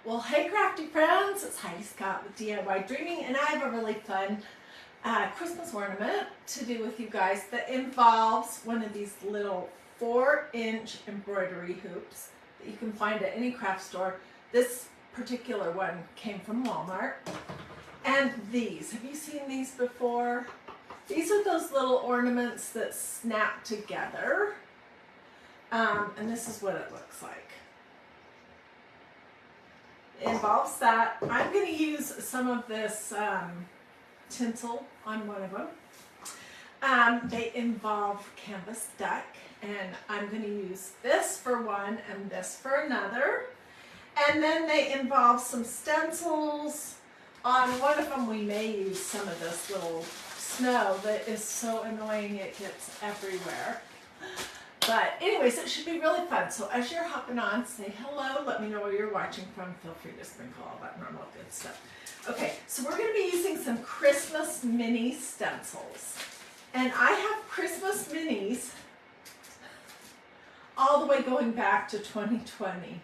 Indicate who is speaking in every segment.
Speaker 1: Well, hey crafty friends, it's Heidi Scott with DIY Dreaming, and I have a really fun Christmas ornament to do with you guys that involves one of these little 4-inch embroidery hoops that you can find at any craft store. This particular one came from Walmart. And these, have you seen these before? These are those little ornaments that snap together. And this is what it looks like. It involves that. I'm going to use some of this tinsel on one of them. They involve canvas duck, and I'm going to use this for one and this for another. And then they involve some stencils. On one of them we may use some of this little snow that is so annoying it gets everywhere. But anyways, it should be really fun. So as you're hopping on, say hello, let me know where you're watching from. Feel free to sprinkle all that normal good stuff. Okay, so we're going to be using some Christmas mini stencils. And I have Christmas minis all the way going back to 2020.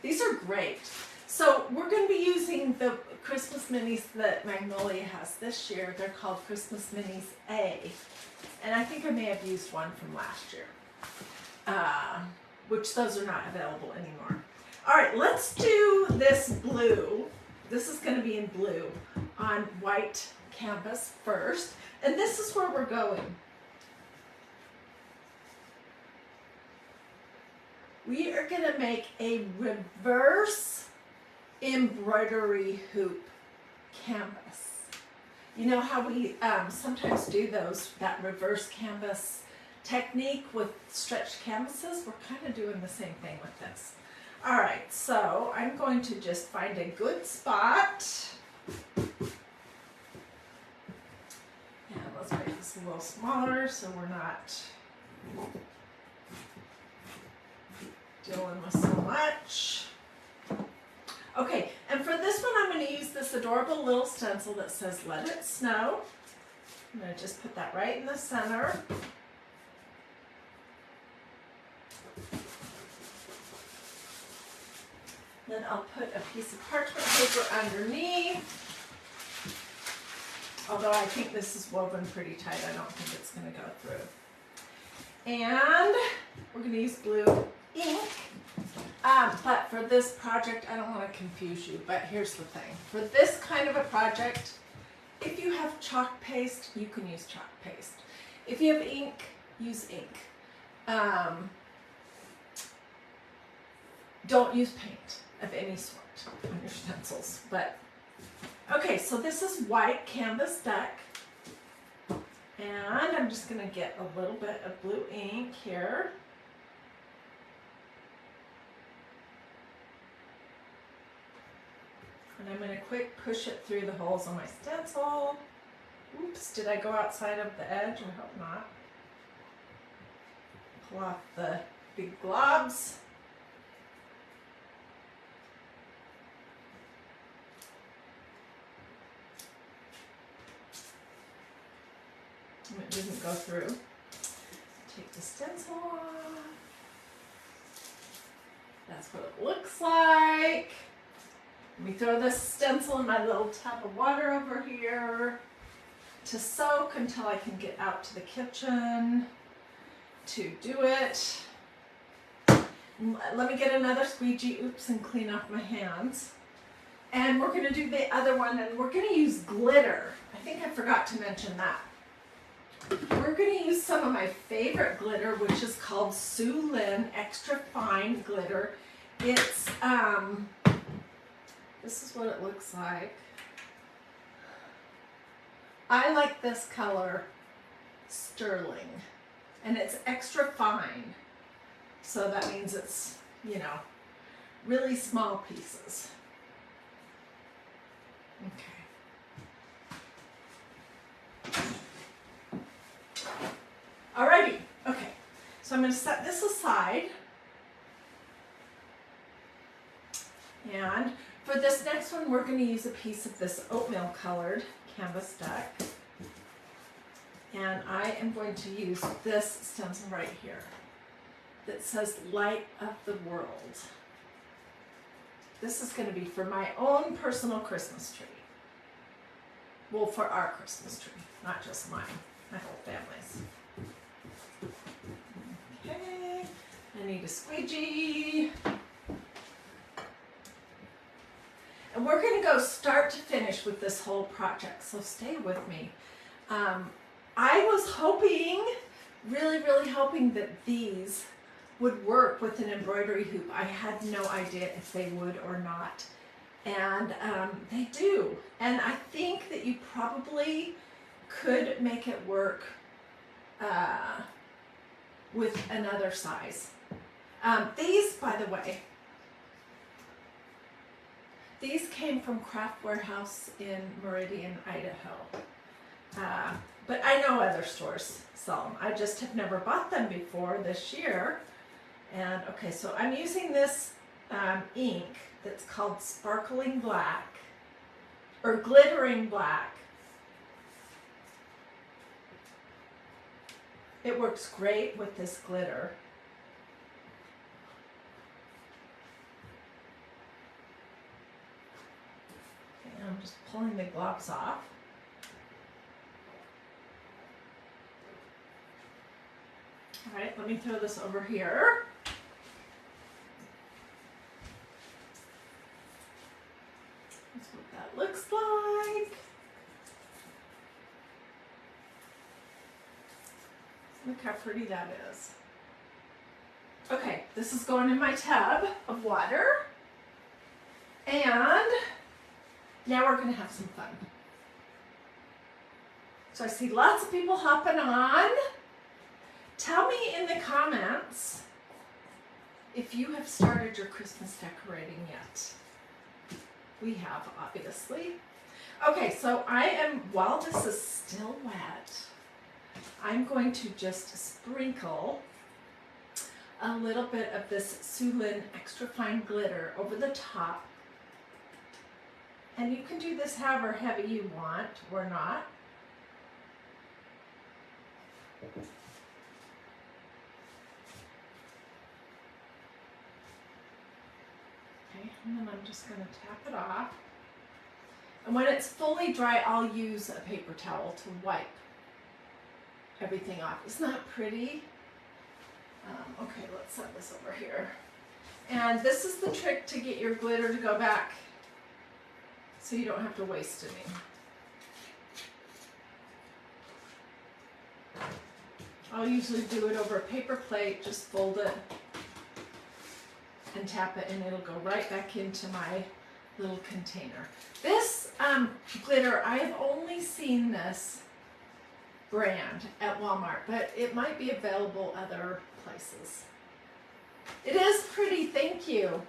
Speaker 1: These are great. So we're going to be using the Christmas minis that Magnolia has this year. They're called Christmas Minis A. And I think I may have used one from last year. Which those are not available anymore. All right, let's do this blue. This is going to be in blue on white canvas first. And this is where we're going. We are going to make a reverse embroidery hoop canvas. You know how we sometimes do that reverse canvas technique with stretched canvases? We're kind of doing the same thing with this. All right, so I'm going to just find a good spot. And let's make this a little smaller so we're not dealing with so much. Okay, and for this one I'm going to use this adorable little stencil that says "Let It Snow." I'm going to just put that right in the center. Then I'll put a piece of parchment paper underneath. Although I think this is woven pretty tight, I don't think it's going to go through. And we're going to use blue ink. But for this project, I don't want to confuse you, but here's the thing. For this kind of a project, if you have chalk paste, you can use chalk paste. If you have ink, use ink. Don't use paint of any sort on your stencils. But okay, so this is white canvas duck, and I'm just going to get a little bit of blue ink here. And I'm going to quick push it through the holes on my stencil. Oops, did I go outside of the edge? I hope not. Pull off the big globs. And it didn't go through. Take the stencil off. That's what it looks like. Let me throw this stencil in my little tub of water over here to soak until I can get out to the kitchen to do it. Let me get another squeegee, oops, and clean off my hands. And we're going to do the other one, and we're going to use glitter. I think I forgot to mention that. We're going to use some of my favorite glitter, which is called Sue Lin Extra Fine Glitter. It's, this is what it looks like. I like this color, Sterling, and it's extra fine. So that means it's, you know, really small pieces. Okay. Alrighty, okay, so I'm going to set this aside, and for this next one we're going to use a piece of this oatmeal colored canvas duck, and I am going to use this stencil right here that says Light of the World. This is going to be for my own personal Christmas tree. Well, for our Christmas tree, not just mine, my whole family's. Okay, I need a squeegee. And we're going to go start to finish with this whole project, so stay with me. I was hoping, really hoping that these would work with an embroidery hoop. I had no idea if they would or not. And they do. And I think that you probably could make it work with another size. These, by the way, these came from Craft Warehouse in Meridian, Idaho. But I know other stores sell them. I just have never bought them before this year. And okay, so I'm using this ink that's called Sparkling Black, or Glittering Black. It works great with this glitter. Okay, I'm just pulling the gloves off. All right, let me throw this over here. That's what that looks like. Look how pretty that is. Okay, this is going in my tub of water. And now we're going to have some fun. So I see lots of people hopping on. Tell me in the comments if you have started your Christmas decorating yet. We have, obviously. Okay, so while this is still wet, I'm going to just sprinkle a little bit of this Sulin extra fine glitter over the top. And you can do this however heavy you want or not. Okay, and then I'm just going to tap it off. And when it's fully dry, I'll use a paper towel to wipe everything off. Isn't that pretty? Okay, let's set this over here. And this is the trick to get your glitter to go back so you don't have to waste any. I'll usually do it over a paper plate, just fold it and tap it, and it'll go right back into my little container. This glitter, I have only seen this brand at Walmart, but it might be available other places. It is pretty, thank you.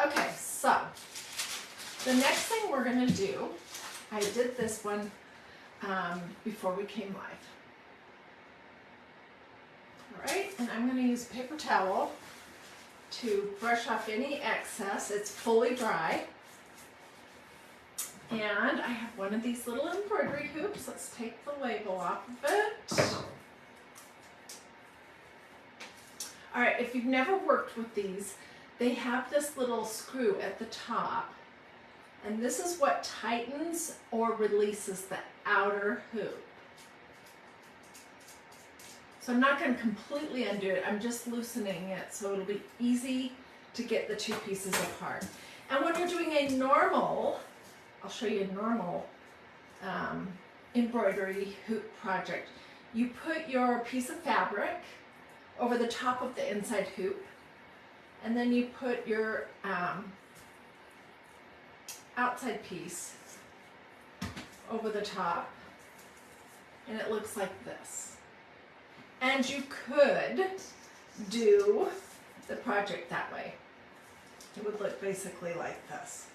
Speaker 1: Okay, so the next thing we're gonna do, I did this one before we came live. All right, and I'm gonna use a paper towel to brush off any excess. It's fully dry. And I have one of these little embroidery hoops. Let's take the label off of it. All right, if you've never worked with these, they have this little screw at the top. And this is what tightens or releases the outer hoop. So I'm not going to completely undo it. I'm just loosening it so it'll be easy to get the two pieces apart. And when you're doing a normal, I'll show you a normal embroidery hoop project. You put your piece of fabric over the top of the inside hoop, and then you put your outside piece over the top, and it looks like this. And you could do the project that way. It would look basically like this.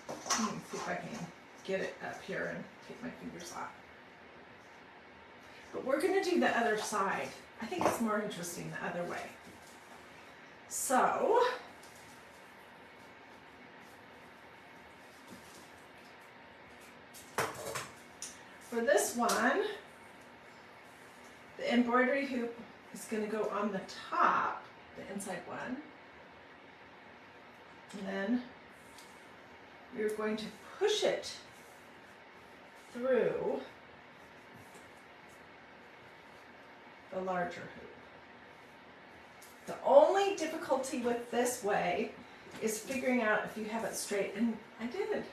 Speaker 1: Let me see if I can get it up here and take my fingers off. But we're going to do the other side. I think it's more interesting the other way. So, for this one, the embroidery hoop is going to go on the top, the inside one. And then you're going to push it through the larger hoop. The only difficulty with this way is figuring out if you have it straight, and I did.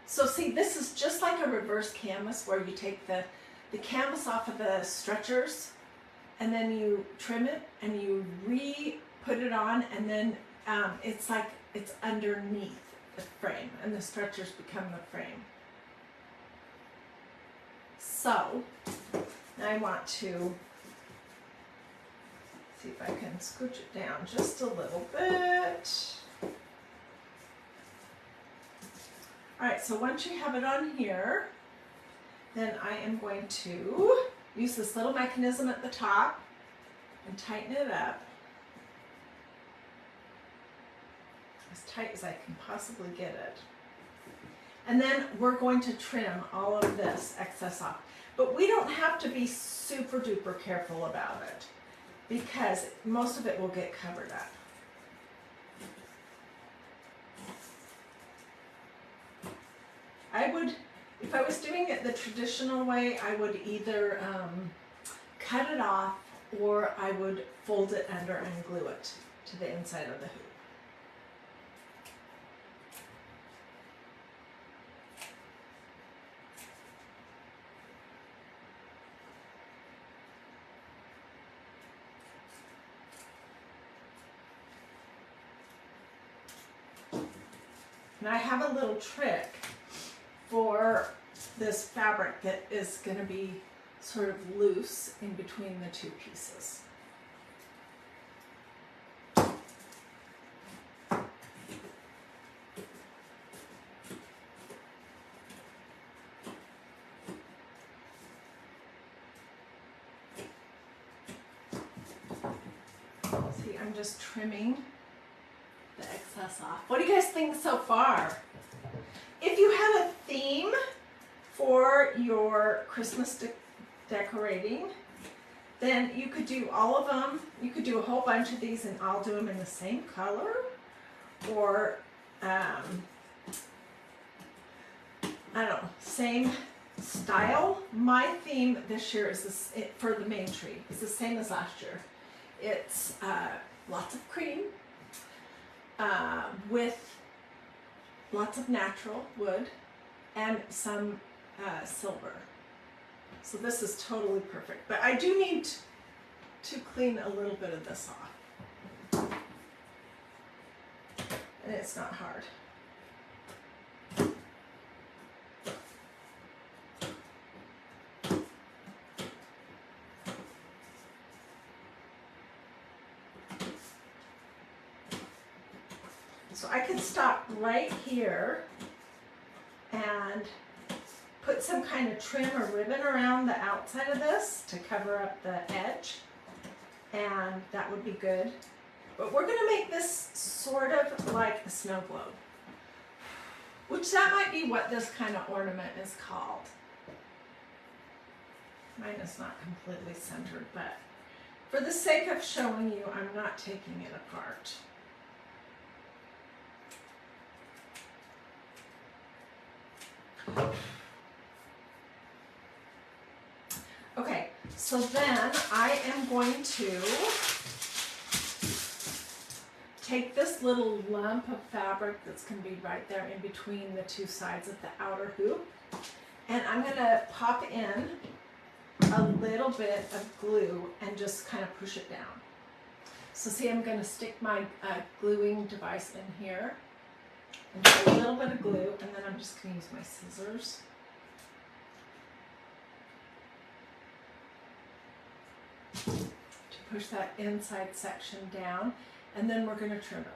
Speaker 1: So see, this is just like a reverse canvas where you take the canvas off of the stretchers and then you trim it and you put it on, and then it's like it's underneath the frame and the stretchers become the frame. So now I want to see if I can scooch it down just a little bit. All right, so once you have it on here, then I am going to use this little mechanism at the top and tighten it up as tight as I can possibly get it. And then we're going to trim all of this excess off. But we don't have to be super duper careful about it because most of it will get covered up. I would, if I was doing it the traditional way, I would either cut it off or I would fold it under and glue it to the inside of the hoop. And I have a little trick for this fabric that is going to be sort of loose in between the two pieces. See, I'm just trimming the excess off. What do you guys think so far? If you have a theme for your Christmas decorating, then you could do all of them. You could do a whole bunch of these and I'll do them in the same color, or I don't know, same style. My theme this year is this, for the main tree. It's the same as last year. It's lots of cream with lots of natural wood and some silver. So this is totally perfect. But I do need to clean a little bit of this off. And it's not hard. So I could stop right here and put some kind of trim or ribbon around the outside of this to cover up the edge, and that would be good. But we're going to make this sort of like a snow globe, which that might be what this kind of ornament is called. Mine is not completely centered, but for the sake of showing you, I'm not taking it apart. Okay, so then I am going to take this little lump of fabric that's going to be right there in between the two sides of the outer hoop, and I'm going to pop in a little bit of glue and just kind of push it down. So see, I'm going to stick my gluing device in here and put a little bit of glue, and then I'm just going to use my scissors. To push that inside section down, and then we're going to trim it.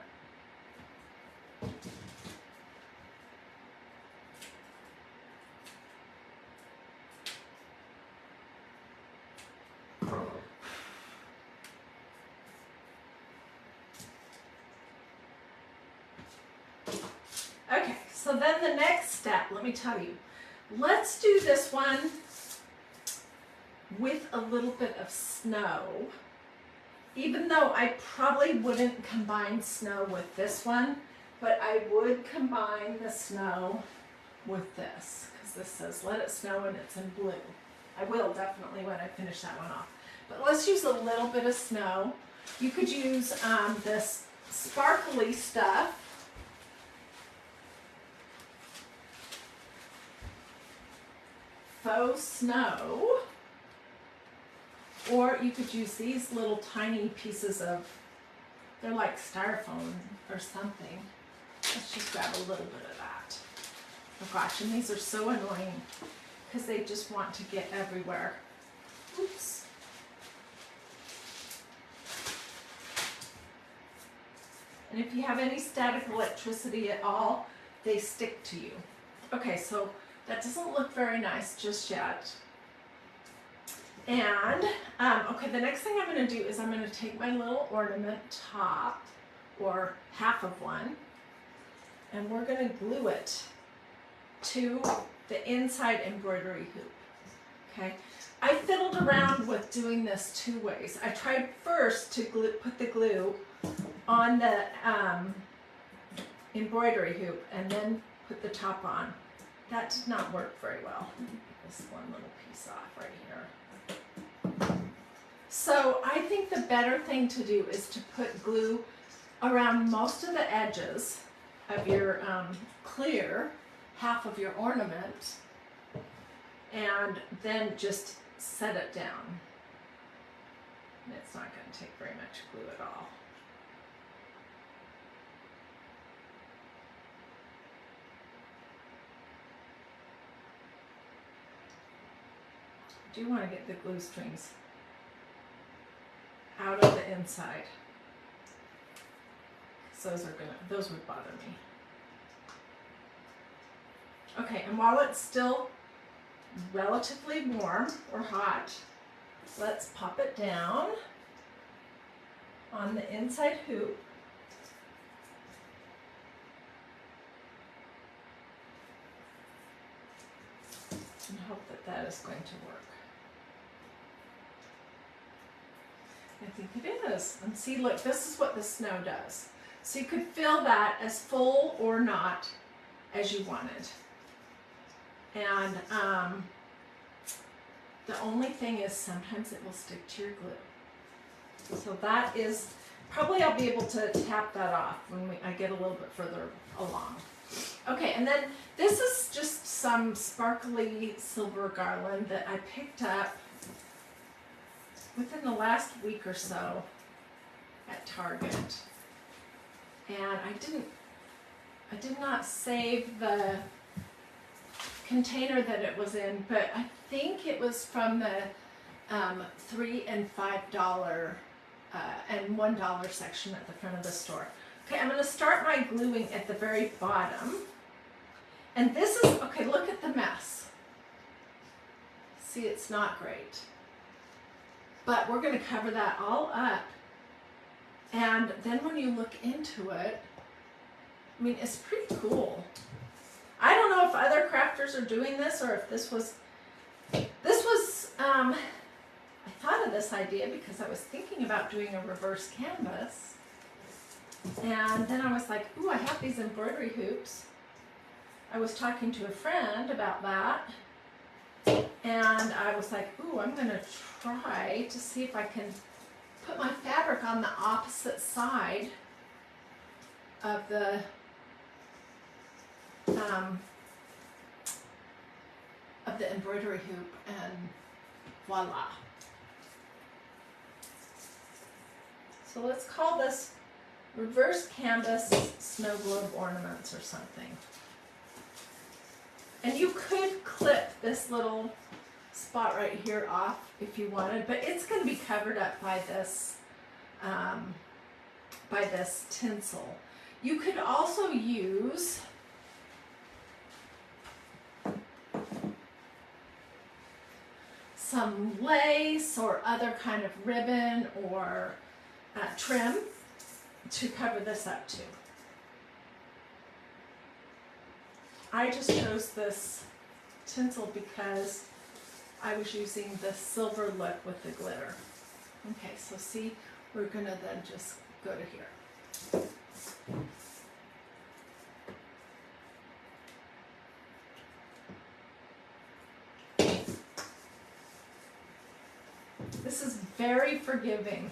Speaker 1: Okay, so then the next step, let me tell you, let's do this one with a little bit of snow, even though I probably wouldn't combine snow with this one, but I would combine the snow with this, because this says let it snow and it's in blue. I will definitely when I finish that one off. But let's use a little bit of snow. You could use this sparkly stuff. Faux snow. Or you could use these little tiny pieces of, they're like styrofoam or something. Let's just grab a little bit of that. Oh gosh, and these are so annoying because they just want to get everywhere. Oops. And if you have any static electricity at all, they stick to you. Okay, so that doesn't look very nice just yet. And, okay, the next thing I'm going to do is I'm going to take my little ornament top, or half of one, and we're going to glue it to the inside embroidery hoop. Okay, I fiddled around with doing this two ways. I tried first to put the glue on the embroidery hoop and then put the top on. That did not work very well. This one little piece off right here. So I think the better thing to do is to put glue around most of the edges of your clear half of your ornament, and then just set it down. And it's not going to take very much glue at all. I do want to get the glue strings out of the inside, because those would bother me. Okay, and while it's still relatively warm or hot, let's pop it down on the inside hoop. And hope that that is going to work. I think it is. And see, look, this is what the snow does. So you could fill that as full or not as you wanted. And the only thing is sometimes it will stick to your glue. So that is, probably I'll be able to tap that off when I get a little bit further along. Okay, and then this is just some sparkly silver garland that I picked up within the last week or so at Target. And I did not save the container that it was in, but I think it was from the $3 and $5 and $1 section at the front of the store. Okay, I'm going to start my gluing at the very bottom. And this is, okay, look at the mess. See, it's not great. But we're going to cover that all up. And then when you look into it, I mean, it's pretty cool. I don't know if other crafters are doing this or if this was, I thought of this idea because I was thinking about doing a reverse canvas. And then I was like, ooh, I have these embroidery hoops. I was talking to a friend about that. And I was like, ooh, I'm going to try to see if I can put my fabric on the opposite side of the embroidery hoop, and voila. So let's call this reverse canvas snow globe ornaments or something. And you could clip this little spot right here off if you wanted, but it's going to be covered up by this tinsel. You could also use some lace or other kind of ribbon or trim to cover this up too. I just chose this tinsel because I was using the silver look with the glitter. Okay, so see, we're gonna then just go to here. This is very forgiving.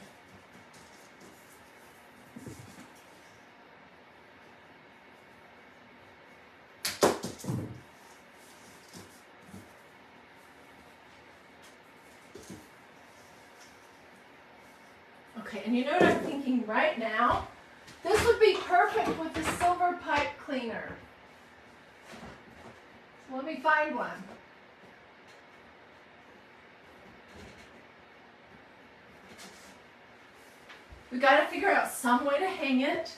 Speaker 1: Okay, and you know what I'm thinking right now? This would be perfect with the silver pipe cleaner. So let me find one. We got to figure out some way to hang it.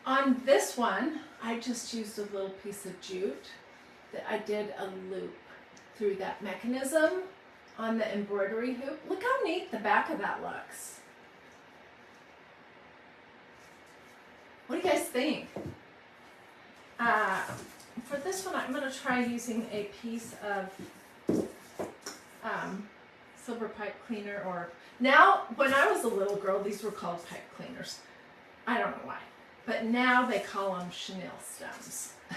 Speaker 1: On this one, I just used a little piece of jute that I did a loop through that mechanism on the embroidery hoop. Look how neat the back of that looks. What do you guys think? For this one, I'm going to try using a piece of silver pipe cleaner, or now, when I was a little girl, these were called pipe cleaners. I don't know why, but now they call them chenille stems. I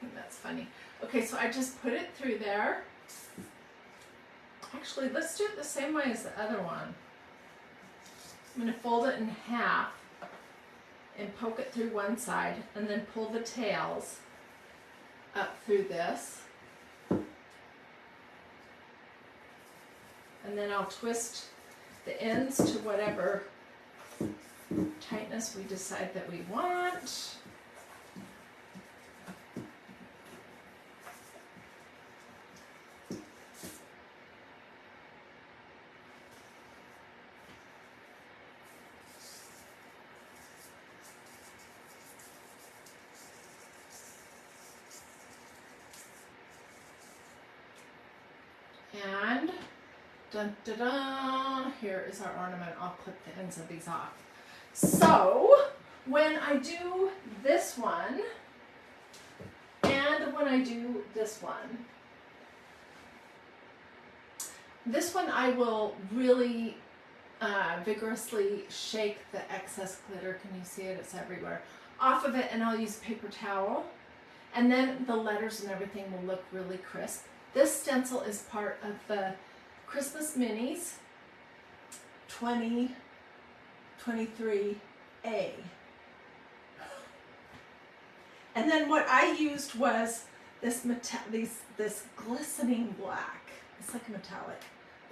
Speaker 1: think that's funny. Okay, so I just put it through there. Actually, let's do it the same way as the other one. I'm going to fold it in half and poke it through one side, and then pull the tails up through this. And then I'll twist the ends to whatever tightness we decide that we want. And dun, dun, dun, here is our ornament. I'll clip the ends of these off. So when I do this one and when I do this one I will really vigorously shake the excess glitter. Can you see it? It's everywhere. Off of it, and I'll use a paper towel. And then the letters and everything will look really crisp. This stencil is part of the Christmas Minis 2023A. And then what I used was this glistening black. It's like a metallic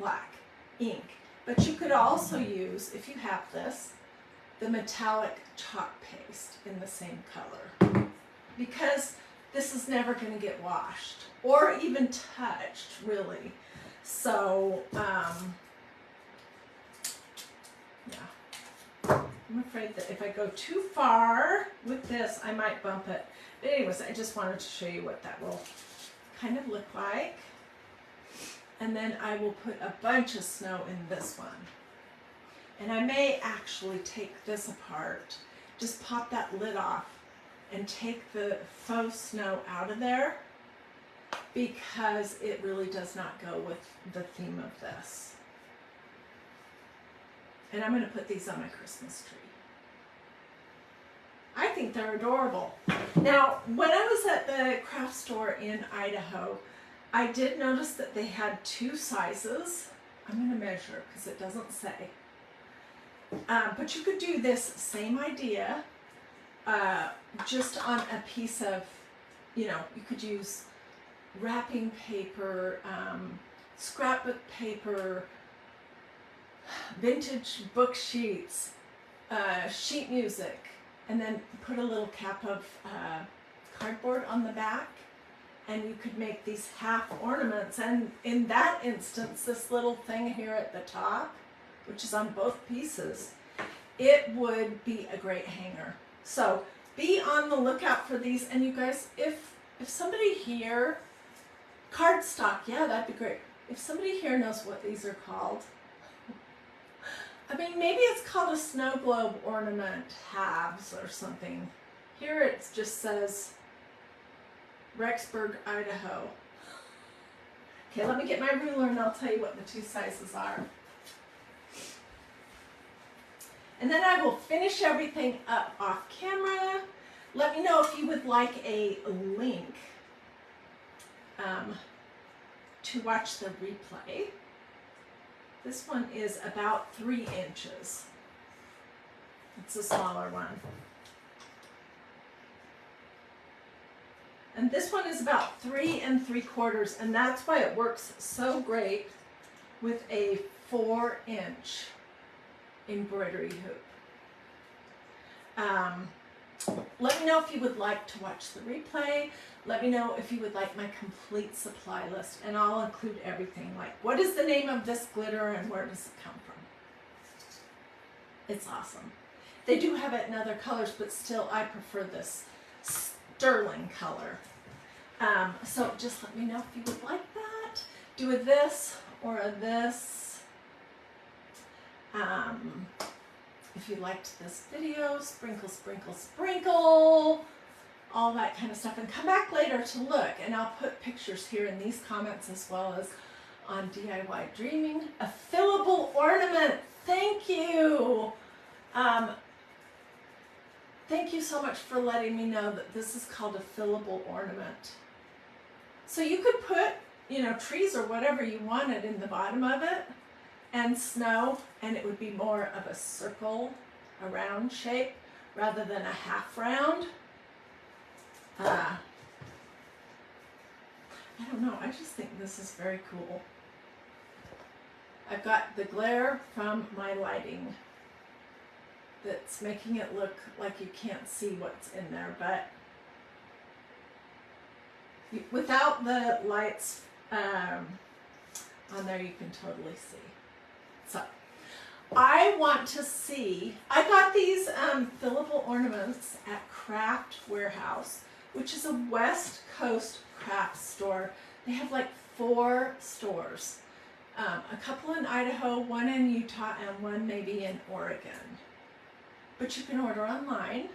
Speaker 1: black ink. But you could also use, if you have this, the metallic chalk paste in the same color. Because this is never going to get washed or even touched, really. So, yeah. I'm afraid that if I go too far with this, I might bump it. But anyways, I just wanted to show you what that will kind of look like. And then I will put a bunch of snow in this one. And I may actually take this apart, just pop that lid off and take the faux snow out of there, because it really does not go with the theme of this. And I'm going to put these on my Christmas tree. I think they're adorable. Now, when I was at the craft store in Idaho, I did notice that they had two sizes. I'm going to measure because it doesn't say. But you could do this same idea just on a piece of, you could use wrapping paper, scrapbook paper, vintage book sheets, sheet music, and then put a little cap of cardboard on the back, and you could make these half ornaments. And in that instance, this little thing here at the top, which is on both pieces, it would be a great hanger. So be on the lookout for these. And you guys, if somebody here, cardstock, yeah, that'd be great. If somebody here knows what these are called, I mean, maybe it's called a snow globe ornament halves or something. Here it just says Rexburg, Idaho. Okay, let me get my ruler and I'll tell you what the two sizes are. And then I will finish everything up off camera. Let me know if you would like a link to watch the replay. This one is about 3 inches. It's a smaller one. And this one is about 3 3/4, and that's why it works so great with a 4-inch embroidery hoop. Let me know if you would like to watch the replay. Let me know if you would like my complete supply list, and I'll include everything, like what is the name of this glitter and where does it come from. It's awesome. They do have it in other colors, but still I prefer this sterling color. So just let me know if you would like that. Do a this or a this. If you liked this video, sprinkle, sprinkle, sprinkle, all that kind of stuff. And come back later to look, and I'll put pictures here in these comments as well as on DIY Dreaming. A fillable ornament. Thank you. Thank you so much for letting me know that this is called a fillable ornament. So you could put, you know, trees or whatever you wanted in the bottom of it, and snow, and it would be more of a circle, a round shape, rather than a half round. I don't know, I just think this is very cool. I've got the glare from my lighting that's making it look like you can't see what's in there, but without the lights on there, you can totally see. So I want to see, I got these fillable ornaments at Craft Warehouse, which is a West Coast craft store. They have like 4 stores, a couple in Idaho, 1 in Utah, and 1 maybe in Oregon. But you can order online.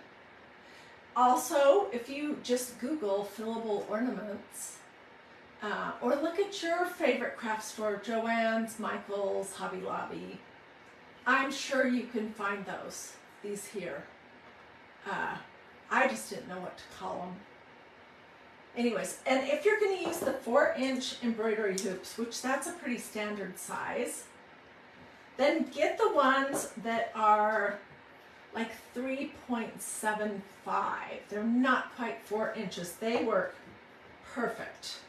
Speaker 1: Also, if you just Google fillable ornaments, or look at your favorite craft store, Joann's, Michael's, Hobby Lobby, I'm sure you can find these here. I just didn't know what to call them. Anyways, and if you're going to use the 4-inch embroidery hoops, which that's a pretty standard size, then get the ones that are like 3.75. They're not quite 4 inches. They work perfect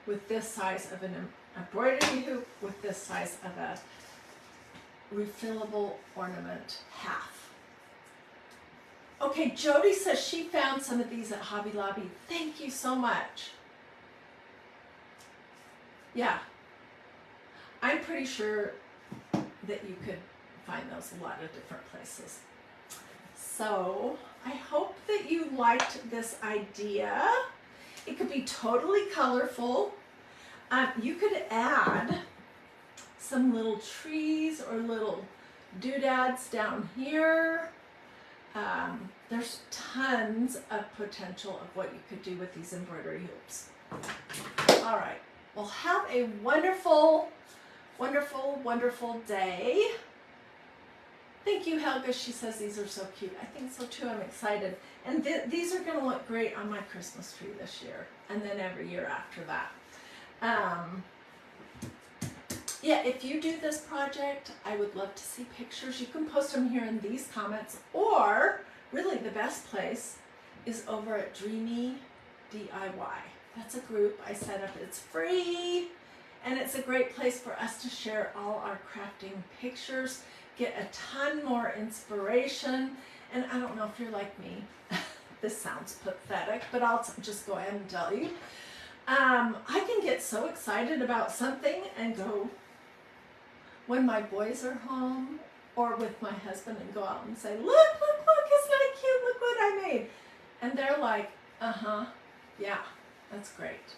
Speaker 1: with this size of an embroidery hoop, with this size of a refillable ornament half. Okay, Jody says she found some of these at Hobby Lobby. Thank you so much. Yeah, I'm pretty sure that you could find those a lot of different places. So I hope that you liked this idea. It could be totally colorful. You could add some little trees or little doodads down here. There's tons of potential of what you could do with these embroidery hoops. All right, well, have a wonderful, wonderful, wonderful day. Thank you, Helga. She says these are so cute. I think so too. I'm excited. And these are going to look great on my Christmas tree this year, and then every year after that. Yeah, if you do this project, I would love to see pictures. You can post them here in these comments, or really the best place is over at Dreamy DIY. That's a group I set up. It's free, and it's a great place for us to share all our crafting pictures, get a ton more inspiration. And I don't know if you're like me. This sounds pathetic, but I'll just go ahead and tell you. I can get so excited about something and go, when my boys are home or with my husband, and go out and say, look, look, look, isn't that cute? Look what I made. And they're like, yeah, that's great.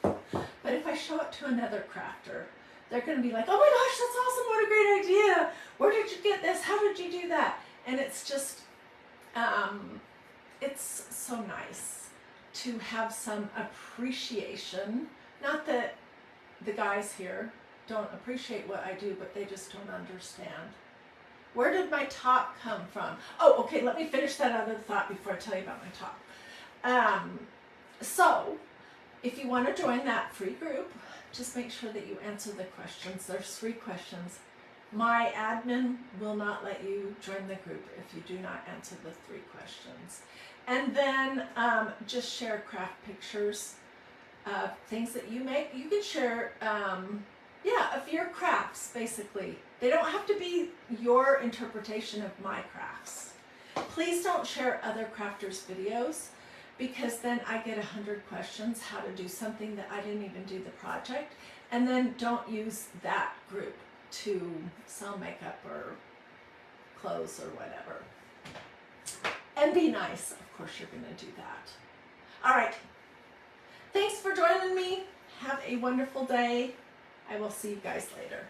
Speaker 1: But if I show it to another crafter, they're going to be like, oh my gosh, that's awesome. What a great idea. Where did you get this? How did you do that? And it's just, it's so nice to have some appreciation. Not that the guys here don't appreciate what I do, but they just don't understand. Where did my top come from? Oh, okay, let me finish that other thought before I tell you about my top. So, if you want to join that free group, just make sure that you answer the questions. There's 3 questions. My admin will not let you join the group if you do not answer the 3 questions. And then just share craft pictures of things that you make. You can share, of your crafts, basically. They don't have to be your interpretation of my crafts. Please don't share other crafters' videos, because then I get 100 questions how to do something that I didn't even do the project, and then don't use that group to sell makeup or clothes or whatever. And be nice, of course you're gonna do that. All right, thanks for joining me. Have a wonderful day. I will see you guys later.